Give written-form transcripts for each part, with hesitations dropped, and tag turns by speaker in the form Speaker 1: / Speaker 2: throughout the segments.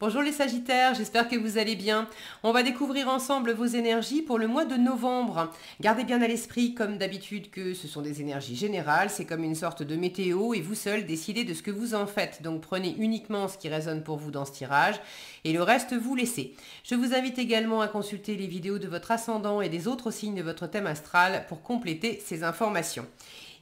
Speaker 1: Bonjour les Sagittaires, j'espère que vous allez bien. On va découvrir ensemble vos énergies pour le mois de novembre. Gardez bien à l'esprit, comme d'habitude, que ce sont des énergies générales, c'est comme une sorte de météo et vous seul décidez de ce que vous en faites. Donc prenez uniquement ce qui résonne pour vous dans ce tirage et le reste vous laissez. Je vous invite également à consulter les vidéos de votre ascendant et des autres signes de votre thème astral pour compléter ces informations.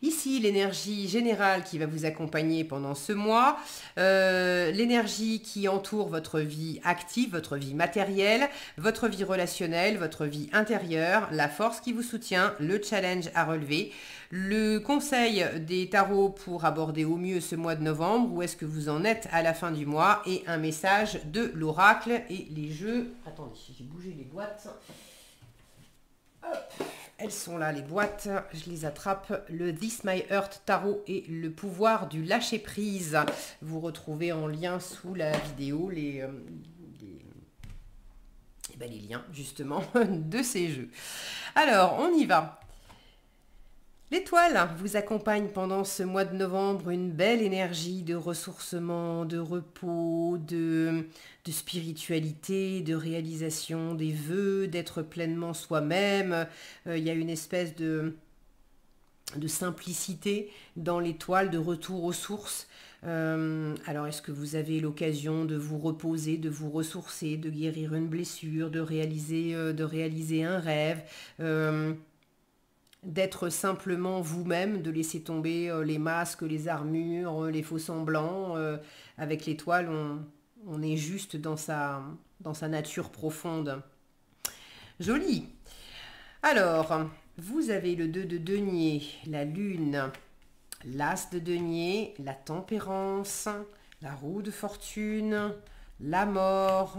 Speaker 1: Ici, l'énergie générale qui va vous accompagner pendant ce mois, l'énergie qui entoure votre vie active, votre vie matérielle, votre vie relationnelle, votre vie intérieure, la force qui vous soutient, le challenge à relever, le conseil des tarots pour aborder au mieux ce mois de novembre, où est-ce que vous en êtes à la fin du mois, et un message de l'oracle et les jeux. Attendez, j'ai bougé les boîtes. Hop. Elles sont là, les boîtes, je les attrape. Le This My Heart Tarot et le pouvoir du lâcher-prise. Vous retrouvez en lien sous la vidéo les liens, justement, de ces jeux. Alors, on y va. L'étoile vous accompagne pendant ce mois de novembre, une belle énergie de ressourcement, de repos, de spiritualité, de réalisation des vœux, d'être pleinement soi-même. Il y a une espèce de simplicité dans l'étoile, de retour aux sources. Alors, est-ce que vous avez l'occasion de vous reposer, de vous ressourcer, de guérir une blessure, de réaliser un rêve d'être simplement vous-même, de laisser tomber les masques, les armures, les faux semblants. Avec l'étoile, on est juste dans sa nature profonde. Joli. Alors, vous avez le 2 de denier, la lune, l'as de denier, la tempérance, la roue de fortune, la mort,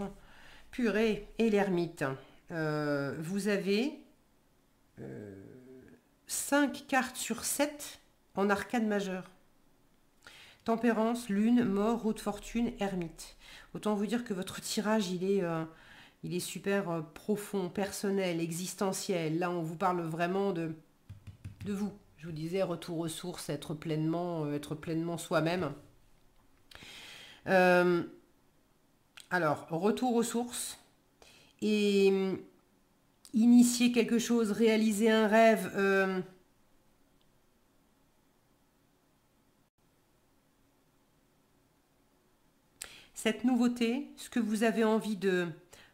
Speaker 1: purée et l'ermite. Vous avez 5 cartes sur 7 en arcane majeur. Tempérance, lune, mort, roue de fortune, ermite. Autant vous dire que votre tirage, il est super profond, personnel, existentiel. Là, on vous parle vraiment de vous. Je vous disais, retour aux sources, être pleinement soi-même. Alors, retour aux sources et initier quelque chose, réaliser un rêve. Cette nouveauté, ce que vous avez envie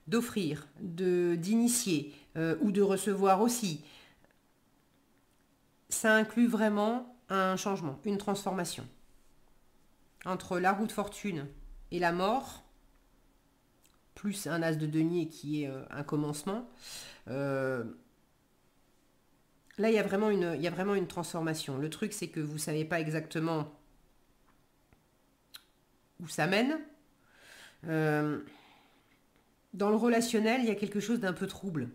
Speaker 1: d'offrir, d'initier ou de recevoir aussi, ça inclut vraiment un changement, une transformation. Entre la roue de fortune et la mort, plus un as de denier qui est un commencement, là, il y a vraiment une transformation. Le truc, c'est que vous ne savez pas exactement où ça mène. Dans le relationnel, il y a quelque chose d'un peu trouble.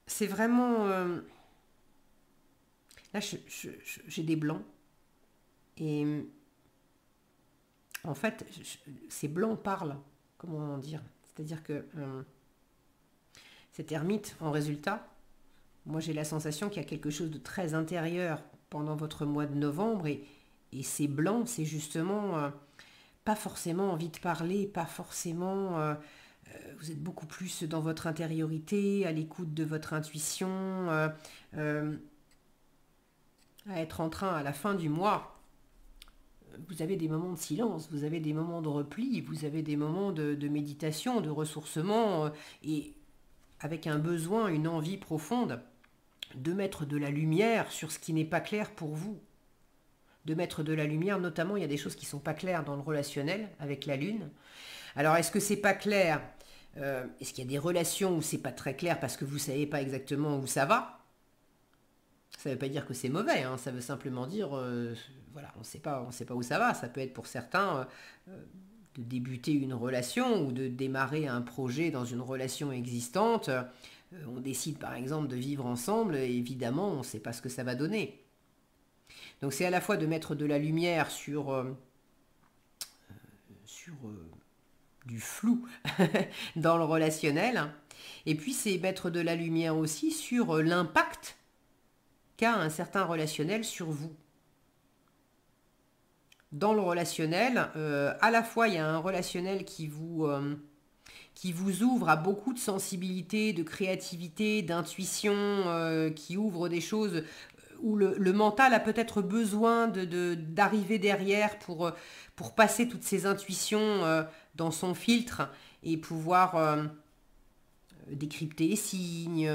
Speaker 1: C'est vraiment... Là, j'ai des blancs. Et en fait, ces blancs parlent. Comment dire? C'est-à-dire que cet ermite, en résultat, moi j'ai la sensation qu'il y a quelque chose de très intérieur pendant votre mois de novembre. Et ces blancs, c'est justement pas forcément envie de parler, pas forcément... vous êtes beaucoup plus dans votre intériorité, à l'écoute de votre intuition, à être en train, à la fin du mois, vous avez des moments de silence, vous avez des moments de repli, vous avez des moments de méditation, de ressourcement, et avec un besoin, une envie profonde de mettre de la lumière sur ce qui n'est pas clair pour vous. De mettre de la lumière, notamment, il y a des choses qui ne sont pas claires dans le relationnel avec la lune. Alors, est-ce que c'est pas clair? Est-ce qu'il y a des relations où c'est pas très clair parce que vous savez pas exactement où ça va? Ça ne veut pas dire que c'est mauvais, hein, ça veut simplement dire, voilà, on ne sait pas où ça va. Ça peut être pour certains de débuter une relation ou de démarrer un projet dans une relation existante. On décide par exemple de vivre ensemble, et évidemment, on ne sait pas ce que ça va donner. Donc c'est à la fois de mettre de la lumière sur du flou dans le relationnel, et puis c'est mettre de la lumière aussi sur l'impact qu'a un certain relationnel sur vous. Dans le relationnel, à la fois il y a un relationnel qui vous ouvre à beaucoup de sensibilité, de créativité, d'intuition, qui ouvre des choses où le mental a peut-être besoin d'arriver derrière pour passer toutes ces intuitions dans son filtre et pouvoir décrypter les signes,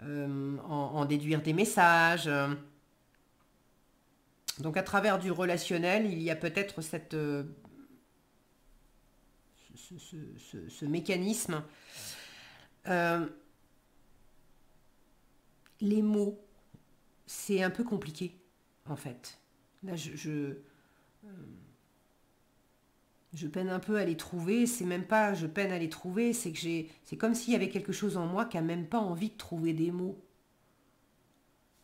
Speaker 1: en déduire des messages. Donc à travers du relationnel, il y a peut-être ce mécanisme. Les mots, c'est un peu compliqué, en fait. Là, je peine un peu à les trouver. C'est même pas je peine à les trouver, c'est comme s'il y avait quelque chose en moi qui a même pas envie de trouver des mots.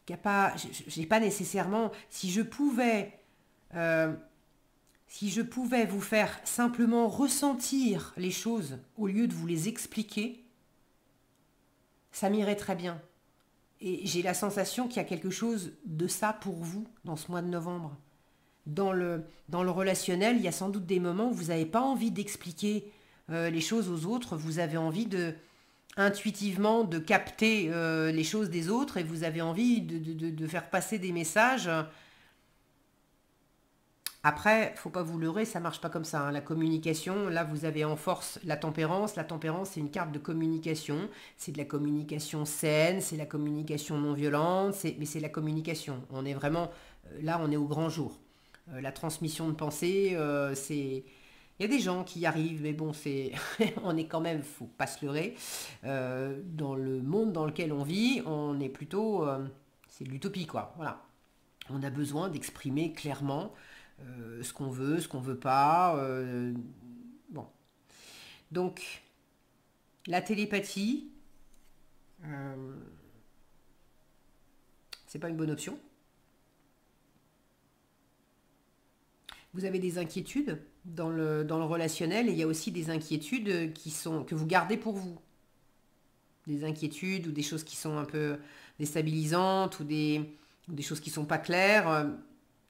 Speaker 1: Qui a pas, j'ai pas nécessairement. Si je pouvais vous faire simplement ressentir les choses au lieu de vous les expliquer, ça m'irait très bien. Et j'ai la sensation qu'il y a quelque chose de ça pour vous dans ce mois de novembre. Dans le relationnel, il y a sans doute des moments où vous n'avez pas envie d'expliquer les choses aux autres, vous avez envie intuitivement de capter les choses des autres et vous avez envie de faire passer des messages. Après, faut pas vous leurrer, ça marche pas comme ça, hein. La communication, là vous avez en force la tempérance. La tempérance, c'est une carte de communication. C'est de la communication saine, c'est la communication non violente, mais c'est la communication. On est vraiment, là on est au grand jour. La transmission de pensée, c'est... Il y a des gens qui y arrivent, mais bon, c'est, on est quand même, faut pas se leurrer. Dans le monde dans lequel on vit, on est plutôt, c'est de l'utopie, quoi. Voilà. On a besoin d'exprimer clairement ce qu'on veut pas. Bon. Donc, la télépathie, c'est pas une bonne option. Vous avez des inquiétudes dans le relationnel et il y a aussi des inquiétudes que vous gardez pour vous. Des inquiétudes ou des choses qui sont un peu déstabilisantes ou des choses qui sont pas claires.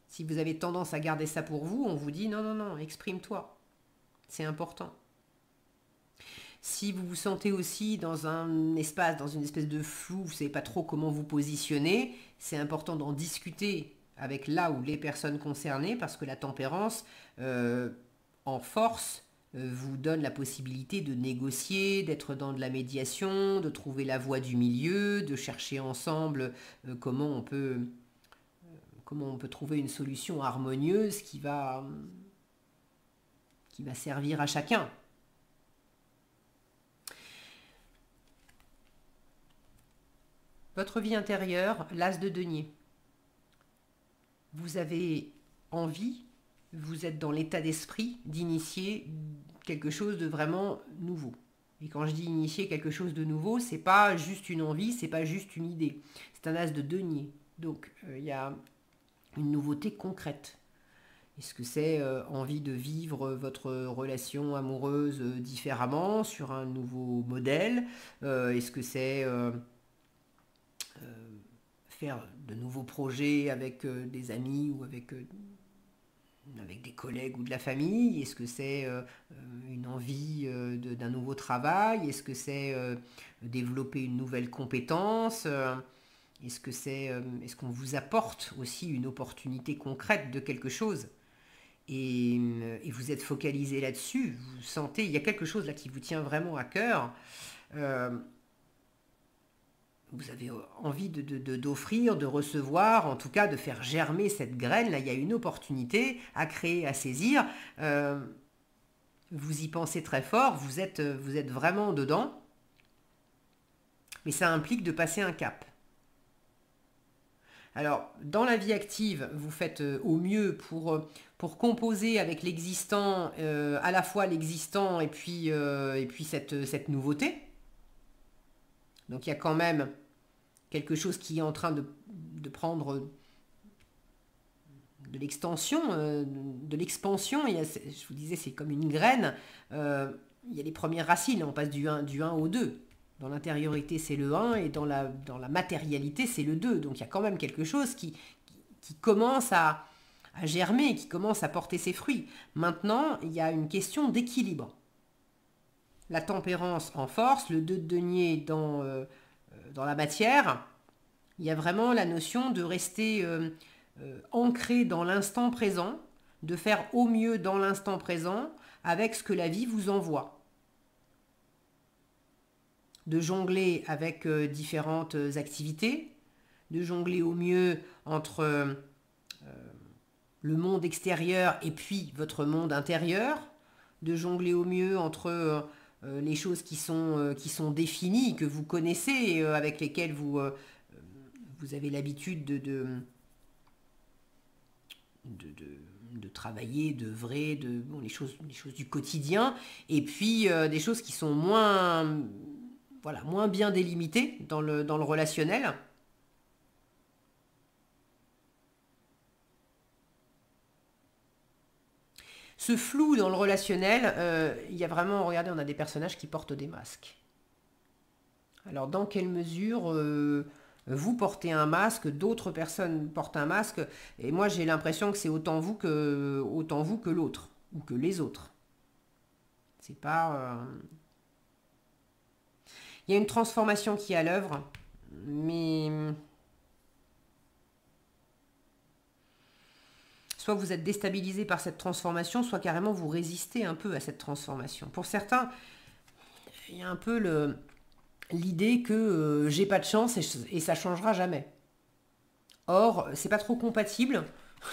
Speaker 1: Si vous avez tendance à garder ça pour vous, on vous dit non, non, non, exprime-toi. C'est important. Si vous vous sentez aussi dans un espace, dans une espèce de flou, vous ne savez pas trop comment vous positionner, c'est important d'en discuter avec là ou les personnes concernées parce que la tempérance, en force, vous donne la possibilité de négocier, d'être dans de la médiation, de trouver la voie du milieu, de chercher ensemble comment on peut trouver une solution harmonieuse qui va servir à chacun. Votre vie intérieure, l'as de denier. Vous avez envie, vous êtes dans l'état d'esprit d'initier quelque chose de vraiment nouveau. Et quand je dis initier quelque chose de nouveau, c'est pas juste une envie, c'est pas juste une idée. C'est un as de denier. Donc il y a une nouveauté concrète. Est-ce que c'est envie de vivre votre relation amoureuse différemment, sur un nouveau modèle? Est-ce que c'est faire de nouveaux projets avec des amis ou avec des collègues ou de la famille? Est-ce que c'est une envie d'un nouveau travail? Est-ce que c'est développer une nouvelle compétence? Est-ce qu'on vous apporte aussi une opportunité concrète de quelque chose? Et vous êtes focalisé là-dessus, vous sentez, il y a quelque chose là qui vous tient vraiment à cœur. Vous avez envie d'offrir, de recevoir, en tout cas de faire germer cette graine. Là, il y a une opportunité à créer, à saisir. Vous y pensez très fort, vous êtes vraiment dedans. Mais ça implique de passer un cap. Alors, dans la vie active, vous faites au mieux pour composer avec l'existant, à la fois l'existant et puis cette nouveauté. Donc, il y a quand même quelque chose qui est en train de prendre de l'extension, de l'expansion. Je vous disais, c'est comme une graine. Il y a les premières racines, on passe du 1 au 2. Dans l'intériorité, c'est le 1 et dans la matérialité, c'est le 2. Donc il y a quand même quelque chose qui commence à germer, qui commence à porter ses fruits. Maintenant, il y a une question d'équilibre. La tempérance en force, le 2 de denier dans la matière. Il y a vraiment la notion de rester ancré dans l'instant présent, de faire au mieux dans l'instant présent avec ce que la vie vous envoie. De jongler avec différentes activités, de jongler au mieux entre le monde extérieur et puis votre monde intérieur, de jongler au mieux entre les choses qui sont définies, que vous connaissez, avec lesquelles vous avez l'habitude de travailler, d'œuvrer, les choses du quotidien, et puis des choses qui sont moins bien délimitées dans le relationnel. Ce flou dans le relationnel, il y a vraiment, regardez, on a des personnages qui portent des masques. Alors dans quelle mesure vous portez un masque, d'autres personnes portent un masque, et moi j'ai l'impression que c'est autant vous que l'autre, ou que les autres. C'est pas... Il y a une transformation qui est à l'œuvre, mais... Soit vous êtes déstabilisé par cette transformation, soit carrément vous résistez un peu à cette transformation. Pour certains, il y a un peu l'idée que j'ai pas de chance et ça changera jamais. Or, c'est pas trop compatible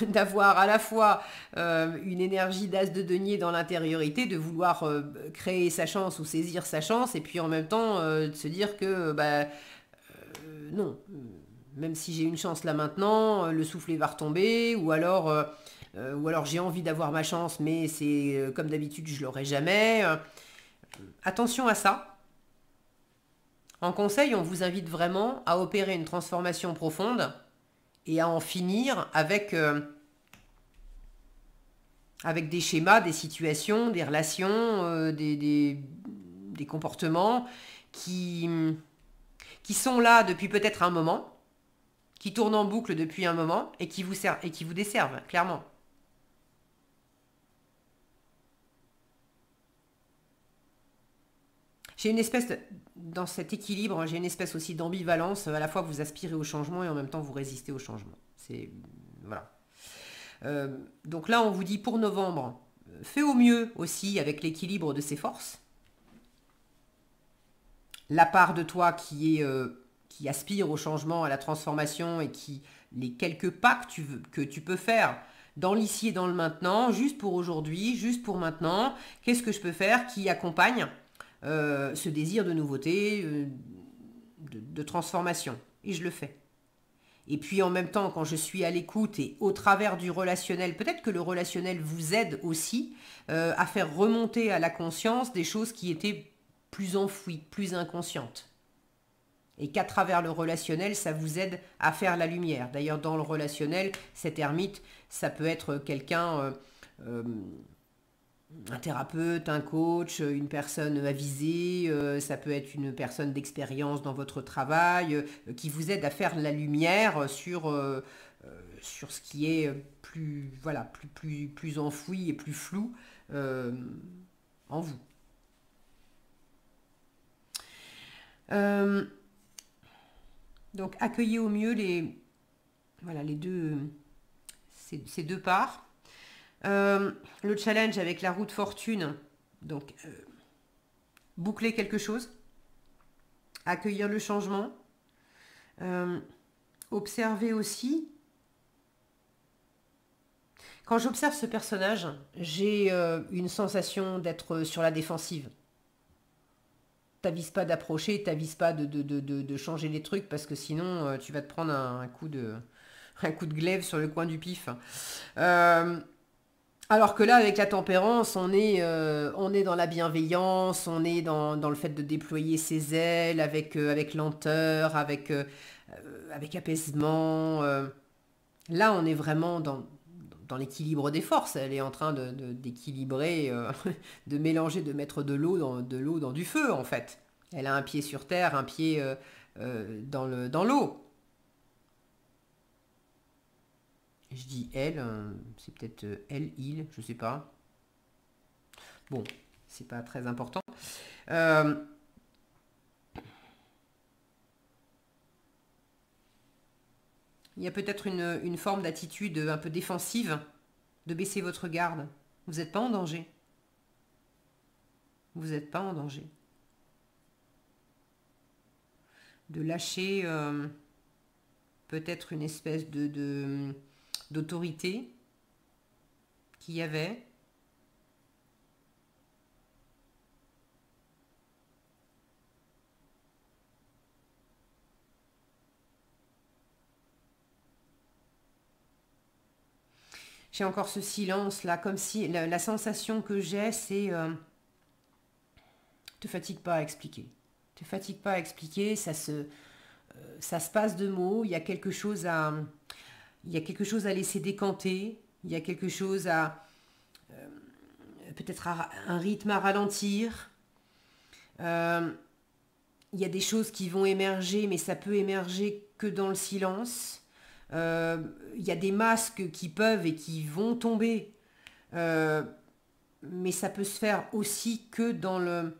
Speaker 1: d'avoir à la fois une énergie d'as de denier dans l'intériorité, de vouloir créer sa chance ou saisir sa chance, et puis en même temps de se dire que non, même si j'ai une chance là maintenant, le soufflet va retomber, ou alors j'ai envie d'avoir ma chance, mais c'est comme d'habitude, je l'aurai jamais. Attention à ça. En conseil, on vous invite vraiment à opérer une transformation profonde et à en finir avec des schémas, des situations, des relations, des comportements qui sont là depuis peut-être un moment, qui tournent en boucle depuis un moment et qui vous desservent, clairement. J'ai une espèce dans cet équilibre, j'ai une espèce aussi d'ambivalence. À la fois vous aspirez au changement et en même temps vous résistez au changement. C'est voilà. Donc là on vous dit pour novembre, fais au mieux aussi avec l'équilibre de ses forces. La part de toi qui aspire au changement, à la transformation, et les quelques pas que tu peux faire dans l'ici et dans le maintenant, juste pour aujourd'hui, juste pour maintenant, qu'est-ce que je peux faire qui accompagne ce désir de nouveauté, de transformation. Et je le fais. Et puis en même temps, quand je suis à l'écoute et au travers du relationnel, peut-être que le relationnel vous aide aussi à faire remonter à la conscience des choses qui étaient plus enfouies, plus inconscientes. Et qu'à travers le relationnel, ça vous aide à faire la lumière. D'ailleurs, dans le relationnel, cet ermite, ça peut être quelqu'un... un thérapeute, un coach, une personne avisée, ça peut être une personne d'expérience dans votre travail, qui vous aide à faire la lumière sur ce qui est plus enfoui et plus flou en vous. Donc accueillez au mieux ces deux parts. Le challenge avec la roue de fortune, donc boucler quelque chose, accueillir le changement, observer aussi. Quand j'observe ce personnage, j'ai une sensation d'être sur la défensive. T'avises pas d'approcher, t'avises pas de changer les trucs, parce que sinon tu vas te prendre un coup de glaive sur le coin du pif. Alors que là, avec la tempérance, on est dans la bienveillance, on est dans le fait de déployer ses ailes avec lenteur, avec apaisement. Là, on est vraiment dans l'équilibre des forces. Elle est en train d'équilibrer, de mélanger, de mettre de l'eau dans du feu, en fait. Elle a un pied sur terre, un pied dans l'eau. Je dis elle, c'est peut-être elle, il, je sais pas. Bon, c'est pas très important. Euh, il y a peut-être une forme d'attitude un peu défensive, de baisser votre garde. Vous n'êtes pas en danger. Vous n'êtes pas en danger. De lâcher peut-être une espèce d'autorité qu'il y avait. J'ai encore ce silence là, comme si la sensation que j'ai, c'est te fatigue pas à expliquer. Te fatigue pas à expliquer, ça se passe de mots, il y a quelque chose à laisser décanter, il y a quelque chose à peut-être un rythme à ralentir. Euh, il y a des choses qui vont émerger, mais ça peut émerger que dans le silence. Euh, il y a des masques qui peuvent et qui vont tomber, Euh, mais ça peut se faire aussi que dans le...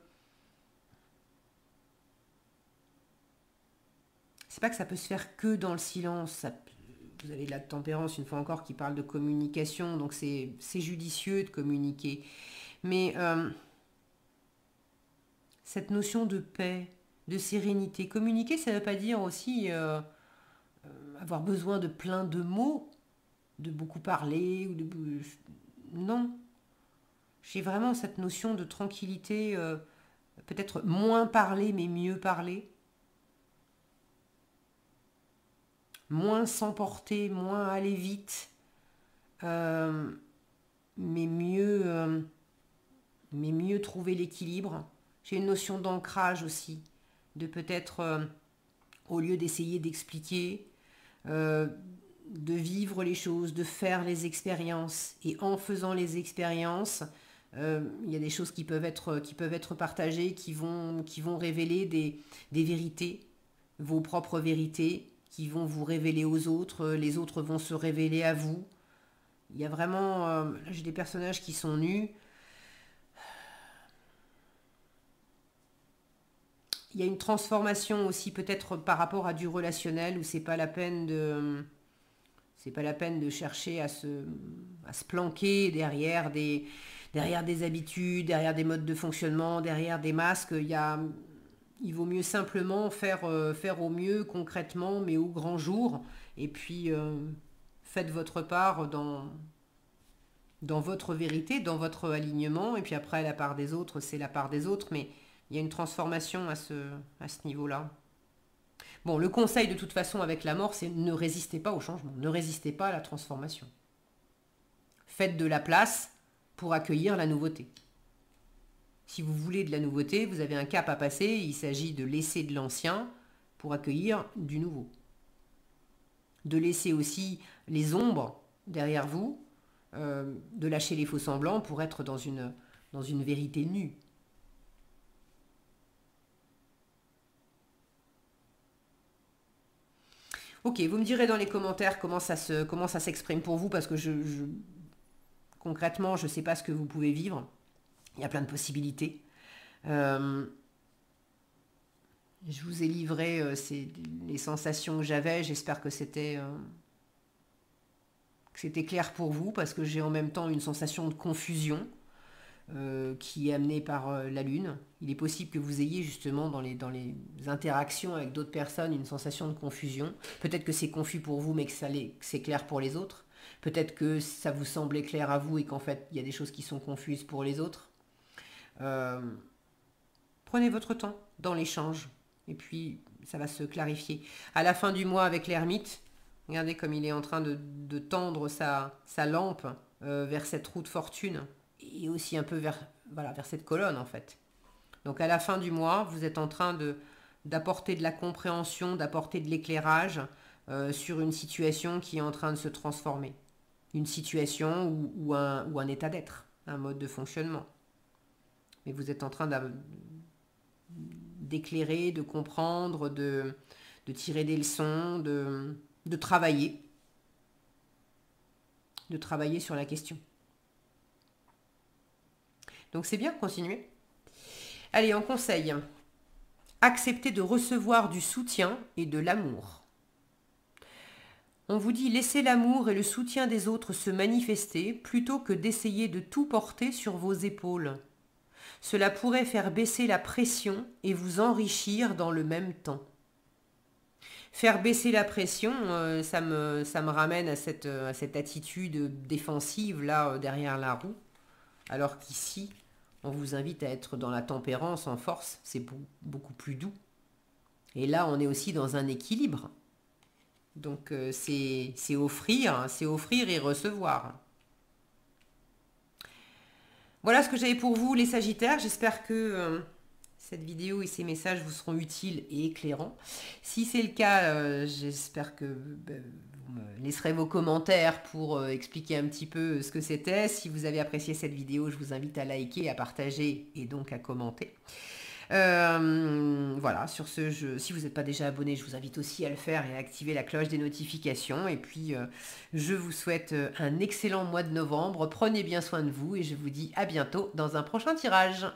Speaker 1: C'est pas que ça peut se faire que dans le silence. Vous avez de la tempérance, une fois encore, qui parle de communication, donc c'est judicieux de communiquer. Mais cette notion de paix, de sérénité, communiquer, ça ne veut pas dire aussi avoir besoin de plein de mots, de beaucoup parler, non. J'ai vraiment cette notion de tranquillité, peut-être moins parler, mais mieux parler. Moins s'emporter, moins aller vite, euh, mais mieux, euh, mais mieux trouver l'équilibre. J'ai une notion d'ancrage aussi, de peut-être, au lieu d'essayer d'expliquer, euh, de vivre les choses, de faire les expériences. Et en faisant les expériences, il y a des choses qui peuvent être partagées, qui vont révéler des vérités, vos propres vérités, qui vont vous révéler aux autres, les autres vont se révéler à vous. Il y a vraiment, j'ai des personnages qui sont nus. Il y a une transformation aussi peut-être par rapport à du relationnel où c'est pas la peine de chercher à se planquer derrière des habitudes, derrière des modes de fonctionnement, derrière des masques. Il vaut mieux simplement faire au mieux concrètement, mais au grand jour. Et puis, faites votre part dans votre vérité, dans votre alignement. Et puis après, la part des autres, c'est la part des autres. Mais il y a une transformation à ce niveau-là. Bon, le conseil de toute façon avec la mort, c'est ne résistez pas au changement, ne résistez pas à la transformation. Faites de la place pour accueillir la nouveauté. Si vous voulez de la nouveauté, vous avez un cap à passer, il s'agit de laisser de l'ancien pour accueillir du nouveau. De laisser aussi les ombres derrière vous, de lâcher les faux semblants pour être dans une vérité nue. Ok, vous me direz dans les commentaires comment ça s'exprime pour vous, parce que concrètement, je ne sais pas ce que vous pouvez vivre. Il y a plein de possibilités. Euh, je vous ai livré les sensations que j'avais. J'espère que c'était clair pour vous, parce que j'ai en même temps une sensation de confusion qui est amenée par la Lune. Il est possible que vous ayez justement dans les interactions avec d'autres personnes une sensation de confusion. Peut-être que c'est confus pour vous, mais que c'est clair pour les autres. Peut-être que ça vous semblait clair à vous et qu'en fait il y a des choses qui sont confuses pour les autres. Euh, Prenez votre temps dans l'échange et puis ça va se clarifier. À la fin du mois avec l'ermite, regardez comme il est en train de tendre sa lampe vers cette roue de fortune et aussi un peu voilà, vers cette colonne en fait. Donc à la fin du mois, vous êtes en train d'apporter de la compréhension, d'apporter de l'éclairage sur une situation qui est en train de se transformer. Une situation ou un état d'être, un mode de fonctionnement. Mais vous êtes en train d'éclairer, de comprendre, de tirer des leçons, de travailler. De travailler sur la question. Donc c'est bien, continuez. Allez, en conseil. Acceptez de recevoir du soutien et de l'amour. On vous dit laissez l'amour et le soutien des autres se manifester plutôt que d'essayer de tout porter sur vos épaules. Cela pourrait faire baisser la pression et vous enrichir dans le même temps. Faire baisser la pression, ça me ramène à cette attitude défensive là derrière la roue, alors qu'ici, on vous invite à être dans la tempérance, en force, c'est beaucoup plus doux. Et là, on est aussi dans un équilibre. Donc c'est offrir et recevoir. Voilà ce que j'avais pour vous les Sagittaires. J'espère que cette vidéo et ces messages vous seront utiles et éclairants. Si c'est le cas, j'espère que vous me laisserez vos commentaires pour expliquer un petit peu ce que c'était. Si vous avez apprécié cette vidéo, je vous invite à liker, à partager et donc à commenter. Voilà, sur ce, si vous n'êtes pas déjà abonné, je vous invite aussi à le faire et à activer la cloche des notifications. Et puis, je vous souhaite un excellent mois de novembre. Prenez bien soin de vous et je vous dis à bientôt dans un prochain tirage.